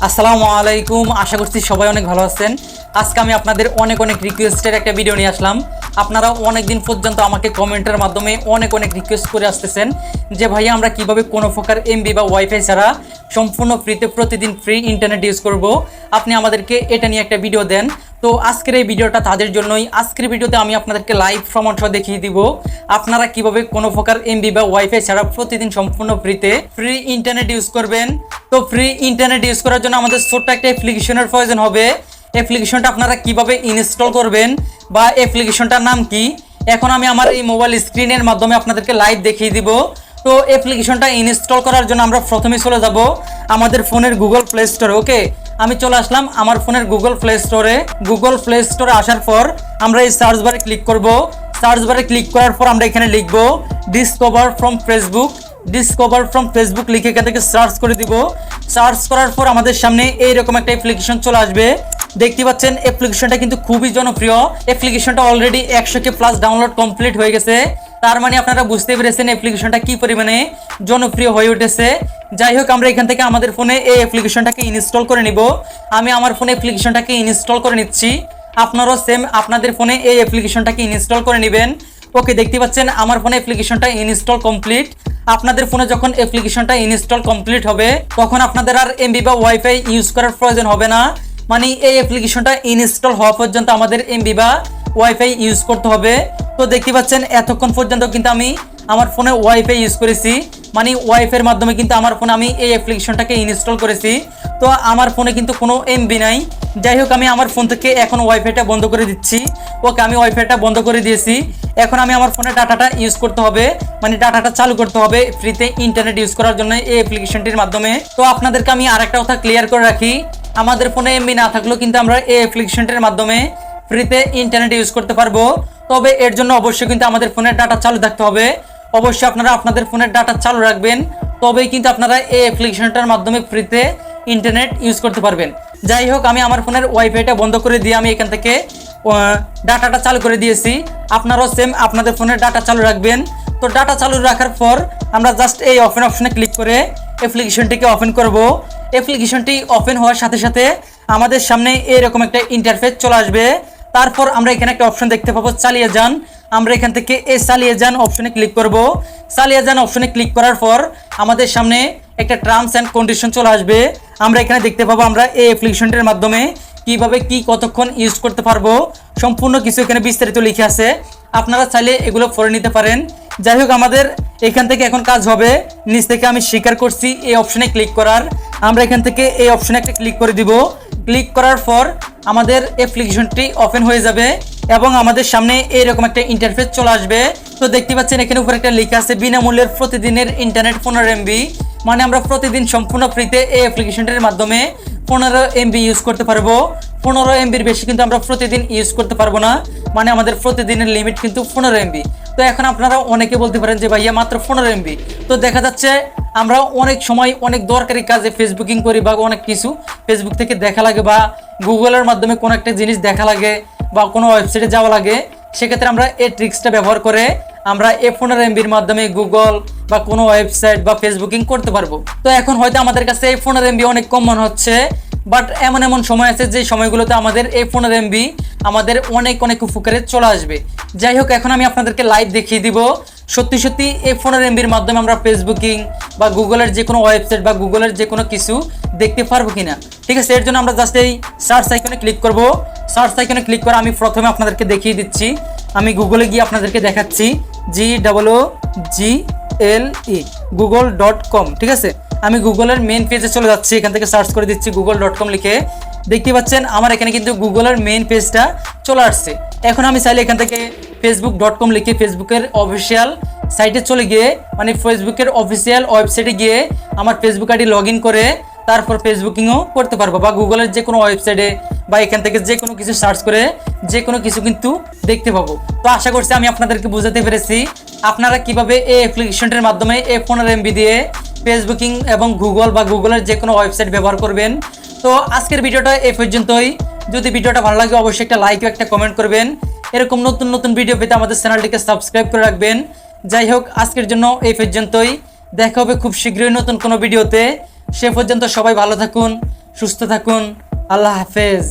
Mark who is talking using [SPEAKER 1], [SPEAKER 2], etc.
[SPEAKER 1] আসসালামু আলাইকুম। আশা করছি সবাই অনেক ভালো আছেন। আজকে আমি আপনাদের অনেক রিকোয়েস্টের একটা ভিডিও নিয়ে আসলাম। আপনারা অনেক দিন পর্যন্ত আমাকে কমেন্টের মাধ্যমে অনেক রিকোয়েস্ট করে আসতেছেন যে ভাইয়া আমরা কিভাবে কোনো প্রকার এমবি বা ওয়াইফাই ছাড়া সম্পূর্ণ ফ্রিতে প্রতিদিন ফ্রি ইন্টারনেট ইউজ করব, আপনি আমাদেরকে এটা নিয়ে একটা ভিডিও দেন। তো আজকের এই ভিডিওটা তাদের জন্যই। আজকের ভিডিওতে আমি আপনাদেরকে লাইভ প্রমাণসহ দেখিয়ে দিব আপনারা কিভাবে কোনো প্রকার এমবি বা ওয়াইফাই ছাড়া প্রতিদিন সম্পূর্ণ ফ্রিতে ফ্রি ইন্টারনেট ইউজ করবেন। তো ফ্রি ইন্টারনেট ইউজ করার জন্য আমাদের ছোট্ট একটা অ্যাপ্লিকেশনের প্রয়োজন হবে। অ্যাপ্লিকেশনটা আপনারা কিভাবে ইনস্টল করবেন বা অ্যাপ্লিকেশনটার নাম কি, এখন আমি আমার এই মোবাইল স্ক্রিনের মাধ্যমে আপনাদেরকে লাইভ দেখিয়ে দিব। তো অ্যাপ্লিকেশনটা ইনস্টল করার জন্য আমরা প্রথমে চলে যাব আমাদের ফোনের গুগল প্লে স্টোরে। ওকে, আমি চলে আসলাম আমার ফোনের গুগল প্লে স্টোরে। গুগল প্লে স্টোরে আসার পর আমরা এই সার্চ বারে ক্লিক করব। সার্চ বারে ক্লিক করার পর আমরা এখানে লিখব discover from Facebook. Discover from Facebook লিখে এখান থেকে সার্চ করে দিব। সার্চ করার পর আমাদের সামনে এইরকম একটা অ্যাপ্লিকেশন চলে আসবে। দেখতে পাচ্ছেন অ্যাপ্লিকেশনটা কিন্তু খুবই জনপ্রিয়। অ্যাপ্লিকেশনটা already 100K plus download complete হয়ে গেছে। তার মানে আপনারা বুঝতে পেরেছেন অ্যাপ্লিকেশনটা কি পরিমাণে জনপ্রিয় হয়ে উঠেছে। যাই হোক, আমরা এখান থেকে আমাদের ফোনে এই অ্যাপ্লিকেশনটাকে ইনস্টল করে নিব। আমি আমার ফোনে অ্যাপ্লিকেশনটাকে ইনস্টল করে নিচ্ছি। আপনারাও সেম আপনাদের ফোনে এই অ্যাপ্লিকেশনটাকে ইনস্টল করে নেবেন। ওকে, দেখতে পাচ্ছেন আমার ফোনে অ্যাপ্লিকেশনটা ইনস্টল কমপ্লিট। আপনাদের ফোনে যখন অ্যাপ্লিকেশনটা ইনস্টল কমপ্লিট হবে তখন আপনাদের আর এমবি বা ওয়াইফাই ইউজ করার প্রয়োজন হবে না। মানে এই অ্যাপ্লিকেশনটা ইনস্টল হওয়া পর্যন্ত আমাদের এমবি বা ওয়াইফাই ইউজ করতে হবে। তো দেখতে পাচ্ছেন এতক্ষণ পর্যন্ত কিন্তু আমি আমার ফোনে ওয়াইফাই ইউজ করেছি, মানে ওয়াইফাইয়ের মাধ্যমে কিন্তু আমার ফোনে আমি এই অ্যাপ্লিকেশনটাকে ইনস্টল করেছি। তো আমার ফোনে কিন্তু কোনো এমবি নাই। যাই হোক, আমি আমার ফোন থেকে এখন ওয়াইফাইটা বন্ধ করে দিচ্ছি। ওকে, আমি ওয়াইফাইটা বন্ধ করে দিয়েছি। এখন আমি আমার ফোনে ডাটাটা ইউজ করতে হবে, মানে ডাটাটা চালু করতে হবে ফ্রিতে ইন্টারনেট ইউজ করার জন্য এই অ্যাপ্লিকেশনটির মাধ্যমে। তো আপনাদেরকে আমি আরেকটা কথা ক্লিয়ার করে রাখি, আমাদের ফোনে এমবি না থাকলেও কিন্তু আমরা এই অ্যাপ্লিকেশনটির মাধ্যমে ফ্রিতে ইন্টারনেট ইউজ করতে পারবো। তবে এর জন্য অবশ্যই কিন্তু আমাদের ফোনের ডাটা চালু থাকতে হবে। অবশ্যই আপনারা আপনাদের ফোনের ডাটা চালু রাখবেন, তবেই কিন্তু আপনারা এই অ্যাপ্লিকেশনটার মাধ্যমে ফ্রিতে ইন্টারনেট ইউজ করতে পারবেন। যাই হোক, আমি আমার ফোনের ওয়াইফাইটা বন্ধ করে দিয়ে আমি এখান থেকে ডাটাটা চালু করে দিয়েছি। আপনারাও সেম আপনাদের ফোনের ডাটা চালু রাখবেন। তো ডাটা চালু রাখার পর আমরা জাস্ট এই ওপেন অপশনে ক্লিক করে অ্যাপ্লিকেশনটিকে ওপেন করব। অ্যাপ্লিকেশনটি ওপেন হওয়ার সাথে সাথে আমাদের সামনে এরকম একটা ইন্টারফেস চলে আসবে। তারপর আমরা এখানে একটা অপশন দেখতে পাবো চালিয়ে যান। আমরা এখান থেকে এই চালিয়ে যান অপশনে ক্লিক করব। চালিয়ে যান অপশনে ক্লিক করার পর আমাদের সামনে একটা টার্মস অ্যান্ড কন্ডিশন চলে আসবে। আমরা এখানে দেখতে পাবো আমরা এই অ্যাপ্লিকেশনটির মাধ্যমে কিভাবে কি কতক্ষণ ইউজ করতে পারবো, সম্পূর্ণ কিছু এখানে বিস্তারিত লিখে আছে। আপনারা চাইলে এগুলো পড়ে নিতে পারেন। যাই হোক, আমাদের এখান থেকে এখন কাজ হবে নিচ থেকে আমি স্বীকার করছি এই অপশনে ক্লিক করার। আমরা এখান থেকে এই অপশনে একটা ক্লিক করে দিব। ক্লিক করার পর আমাদের অ্যাপ্লিকেশনটি ওপেন হয়ে যাবে এবং আমাদের সামনে এইরকম একটা ইন্টারফেস চলে আসবে। তো দেখতে পাচ্ছেন এখানে উপরে একটা লেখা আছে বিনামূল্যের প্রতিদিনের ইন্টারনেট 15 MB। মানে আমরা প্রতিদিন সম্পূর্ণ ফ্রিতে এই অ্যাপ্লিকেশনটির মাধ্যমে 15 MB ইউজ করতে পারবো। 15 MBর বেশি কিন্তু আমরা প্রতিদিন ইউজ করতে পারবো না, মানে আমাদের প্রতিদিনের লিমিট কিন্তু 15 MB। তো এখন আপনারা অনেকে বলতে পারেন যে ভাইয়া মাত্র 15 MB। তো দেখা যাচ্ছে আমরা অনেক সময় অনেক দরকারি কাজে ফেসবুকিং করি বা অনেক কিছু ফেসবুক থেকে দেখা লাগে বা গুগলের মাধ্যমে কোনো একটা জিনিস দেখা লাগে বা কোনো ওয়েবসাইটে যাওয়া লাগে, সেক্ষেত্রে আমরা এই ট্রিক্সটা ব্যবহার করে আমরা এই 15 MBর মাধ্যমে গুগল বা কোনো ওয়েবসাইট বা ফেসবুকিং করতে পারবো। তো এখন হয়তো আমাদের কাছে এই 15 MB অনেক কম মনে হচ্ছে, বাট এমন সময় আছে যে সময়গুলোতে আমাদের এই 15 MB আমাদের অনেক উপকারে চলে আসবে। যাই হোক, এখন আমি আপনাদেরকে লাইভ দেখিয়ে দিব সত্যি এই 15 MBর মাধ্যমে আমরা ফেসবুকিং বা গুগলের যে কোনো ওয়েবসাইট বা গুগলের যে কোনো কিছু দেখতে পারবো কিনা। ঠিক আছে, এর জন্য আমরা জাস্ট এই সার্চ আইকনে ক্লিক করব। সার্চ আইকনে ক্লিক করে আমি প্রথমে আপনাদেরকে দেখিয়ে দিচ্ছি। আমি গুগলে গিয়ে আপনাদেরকে দেখাচ্ছি GOOGLE google.com। ঠিক আছে, আমি গুগলের মেইন পেজে চলে যাচ্ছি। এখান থেকে সার্চ করে দিচ্ছি google.com লিখে। দেখতে পাচ্ছেন আমার এখানে কিন্তু গুগলের মেইন পেজটা চলে আসছে। এখন আমি চাইলে এখান থেকে facebook.com লিখে ফেসবুকের অফিসিয়াল সাইটে চলে গিয়ে, মানে ফেসবুকের অফিসিয়াল ওয়েবসাইটে গিয়ে আমার ফেসবুক আইডি লগ ইন করে তারপর ফেসবুকিংও করতে পারবো, বা গুগলের যে কোনো ওয়েবসাইটে বা এখান থেকে যে কোনো কিছু সার্চ করে যে কোনো কিছু কিন্তু দেখতে পাবো। তো আশা করছি আমি আপনাদেরকে বোঝাতে পেরেছি আপনারা কিভাবে এই অ্যাপ্লিকেশনটির মাধ্যমে এই 15 MB দিয়ে ফেসবুকিং এবং গুগল বা গুগলের যে কোনো ওয়েবসাইট ব্যবহার করবেন। তো আজকের ভিডিওটা এই পর্যন্তই। যদি ভিডিওটা ভালো লাগে অবশ্যই একটা লাইক ও একটা কমেন্ট করবেন। এরকম নতুন ভিডিও পেতে আমাদের চ্যানেলটিকে সাবস্ক্রাইব করে রাখবেন। যাই হোক, আজকের জন্য এই পর্যন্তই। দেখা হবে খুব শীঘ্রই নতুন কোনো ভিডিওতে। সে পর্যন্ত সবাই ভালো থাকুন, সুস্থ থাকুন। আল্লাহ হাফেজ।